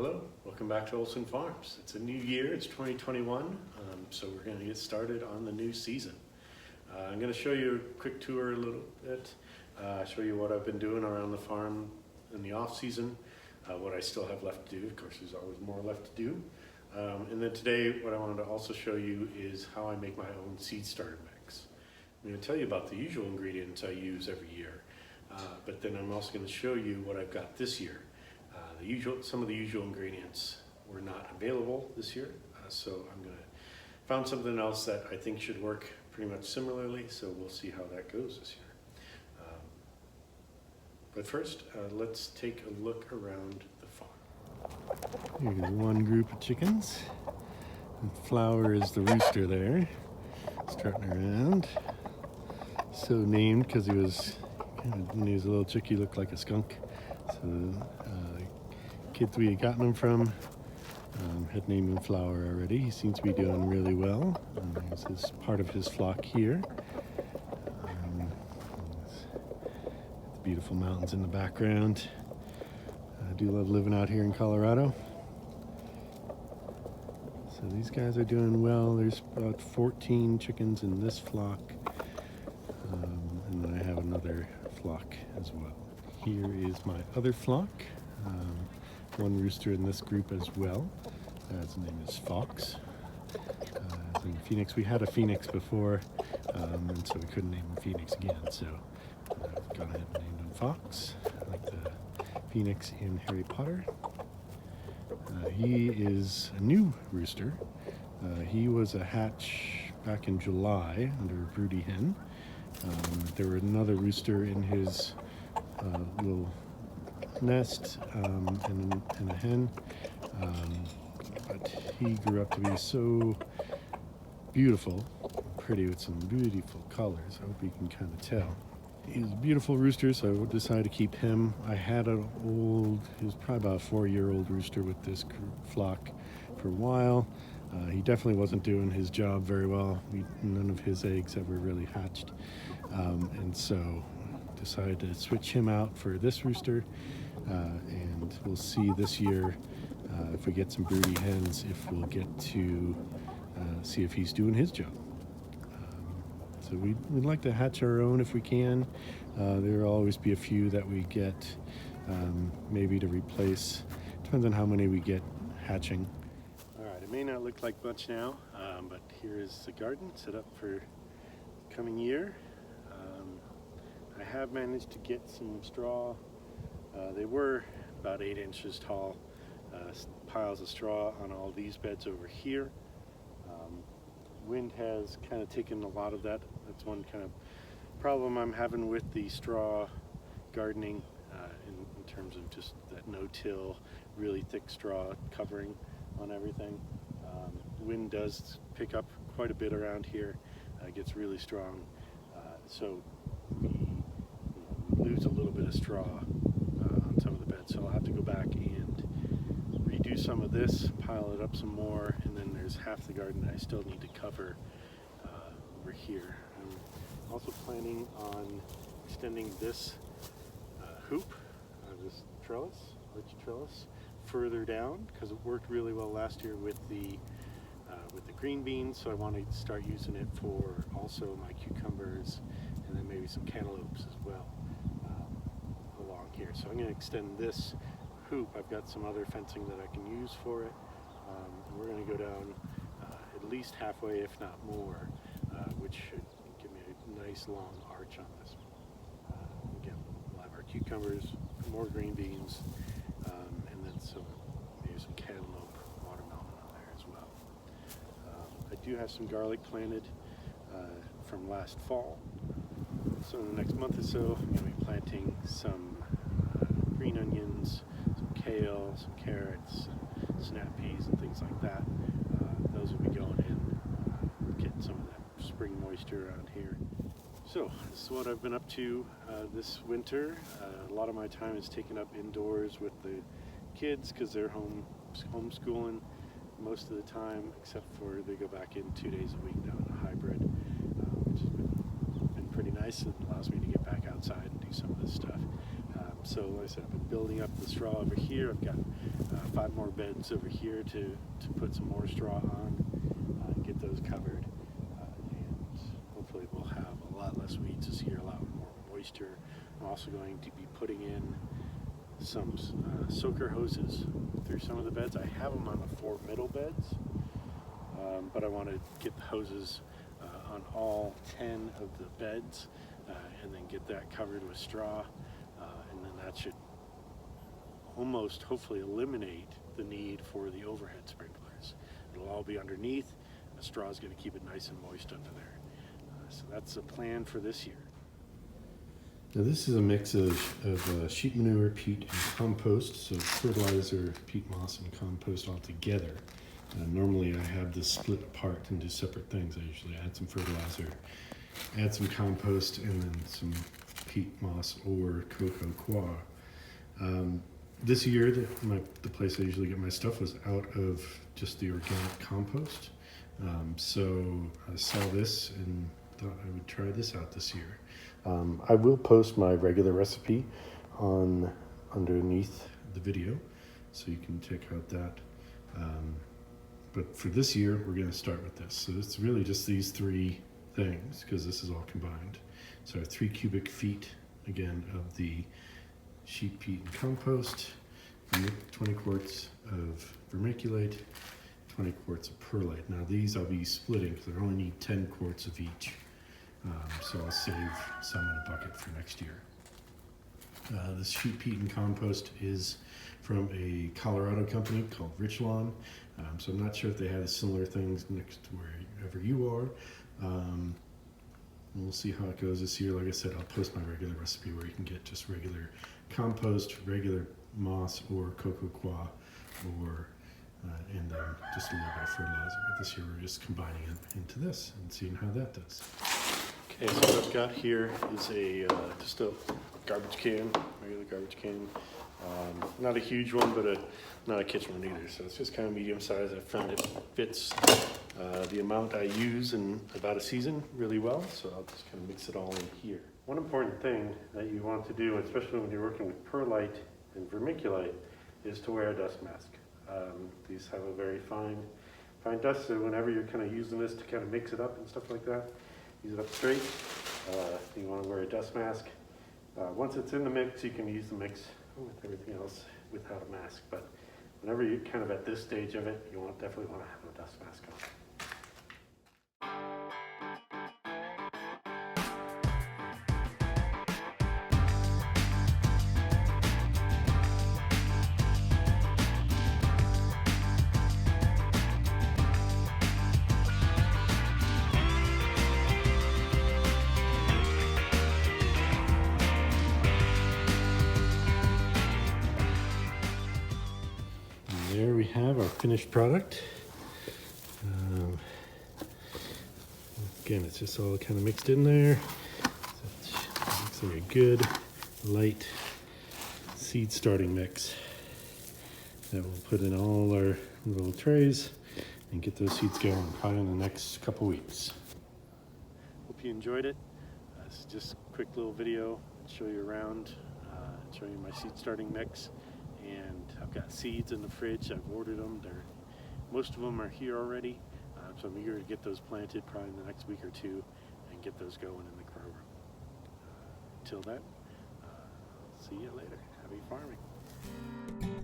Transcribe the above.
Hello, welcome back to Olson Farms. It's a new year, it's 2021, so we're going to get started on the new season. I'm going to show you a quick tour a little bit, show you what I've been doing around the farm in the off season, what I still have left to do. Of course, there's always more left to do. And then today, what I wanted to also show you is how I make my own seed starter mix. I'm going to tell you about the usual ingredients I use every year, but then I'm also going to show you what I've got this year. Some of the usual ingredients were not available this year, so I'm going to found something else that I think should work pretty much similarly, so we'll see how that goes this year. But first, let's take a look around the farm. Here's one group of chickens. And Flower is the rooster there, strutting around. So named because when he was a little chick, he looked like a skunk. So kids we had gotten him from had named him Flower already. He seems to be doing really well. This is part of his flock here. The beautiful mountains in the background. I do love living out here in Colorado. So these guys are doing well. There's about 14 chickens in this flock. And then I have another flock as well. Here is my other flock. One rooster in this group as well. His name is Fox. Phoenix. We had a Phoenix before, and so we couldn't name him Phoenix again. So I've gone ahead and named him Fox, like the Phoenix in Harry Potter. He is a new rooster. He was a hatch back in July under a broody hen. There were another rooster in his little nest and a hen, but he grew up to be so beautiful, pretty with some beautiful colors. I hope you can kind of tell. He's a beautiful rooster, so I decided to keep him. I had he was probably about a 4-year-old rooster with this flock for a while. He definitely wasn't doing his job very well. None of his eggs ever really hatched, and so decided to switch him out for this rooster, and we'll see this year if we get some broody hens, if we'll get to see if he's doing his job. So we'd like to hatch our own if we can. There will always be a few that we get maybe to replace. Depends on how many we get hatching. All right, it may not look like much now, but here is the garden set up for coming year. I have managed to get some straw. They were about 8 inches tall, piles of straw on all these beds over here. Wind has kind of taken a lot of that. That's one kind of problem I'm having with the straw gardening in terms of just that no-till, really thick straw covering on everything. Wind does pick up quite a bit around here. It gets really strong, so we lose a little bit of straw on some of the beds. So I'll have to go back and redo some of this, pile it up some more, and then there's half the garden that I still need to cover over here. I'm also planning on extending this hoop, this trellis, arch trellis, further down because it worked really well last year with the green beans. So I want to start using it for also my cucumbers and then maybe some cantaloupes as well along here. So I'm going to extend this hoop. I've got some other fencing that I can use for it. We're going to go down at least halfway, if not more, which should give me a nice long arch on this. Again, we'll have our cucumbers, more green beans, and then maybe some cantaloupe, watermelon on there as well. I do have some garlic planted from last fall. So in the next month or so, I'm going to be planting some green onions, some kale, some carrots, snap peas, and things like that. Those will be going in, getting some of that spring moisture around here. So this is what I've been up to this winter. A lot of my time is taken up indoors with the kids because they're homeschooling most of the time, except for they go back in 2 days a week now in a hybrid, which has been pretty nice. It allows me to get back outside and do some of this stuff. So like I said, I've been building up the straw over here. I've got 5 more beds over here to put some more straw on, get those covered, and hopefully we'll have a lot less weeds this year, a lot more moisture. I'm also going to be putting in some soaker hoses through some of the beds. I have them on the 4 middle beds, but I want to get the hoses on all 10 of the beds, and then get that covered with straw, and then that should almost hopefully eliminate the need for the overhead sprinklers. It'll all be underneath. The straw is going to keep it nice and moist under there. So that's the plan for this year. Now this is a mix of sheep manure, peat, and compost, so fertilizer, peat moss, and compost all together. Normally I have this split apart into separate things. I usually add some fertilizer, add some compost, and then some peat moss or Coco Coir. This year, the place I usually get my stuff was out of just the organic compost. So I saw this and thought I would try this out this year. I will post my regular recipe underneath the video, so you can check out that. But for this year, we're going to start with this. So it's really just these 3 things, because this is all combined. So 3 cubic feet, again, of the sheep, peat, and compost, 20 quarts of vermiculite, 20 quarts of perlite. Now these I'll be splitting because I only need 10 quarts of each. So I'll save some in a bucket for next year. This sheep, peat, and compost is from a Colorado company called Richlawn. So I'm not sure if they have similar things next to wherever you are. We'll see how it goes this year. Like I said, I'll post my regular recipe where you can get just regular compost, regular moss, or Coco Coir, or and then just a little bit of fertilizer. But this year we're just combining it into this and seeing how that does. Okay, so what I've got here is just a garbage can, regular garbage can. Not a huge one, but not a kitchen one either. So it's just kind of medium size. I found it fits the amount I use in about a season really well. So I'll just kind of mix it all in here. One important thing that you want to do, especially when you're working with perlite and vermiculite, is to wear a dust mask. These have a very fine dust, so whenever you're kind of using this to kind of mix it up and stuff like that, use it up straight. You want to wear a dust mask. Once it's in the mix, you can use the mix with everything else without a mask. But whenever you're kind of at this stage of it, you definitely want to have a dust mask on. There we have our finished product. Again, it's just all kind of mixed in there. So it makes like a good, light seed starting mix that we'll put in all our little trays and get those seeds going probably in the next couple weeks. Hope you enjoyed it. This is just a quick little video, show you around, show you my seed starting mix. And I've got seeds in the fridge. I've ordered them. Most of them are here already, so I'm eager to get those planted probably in the next week or 2 and get those going in the grow room. Until then, see you later. Happy farming.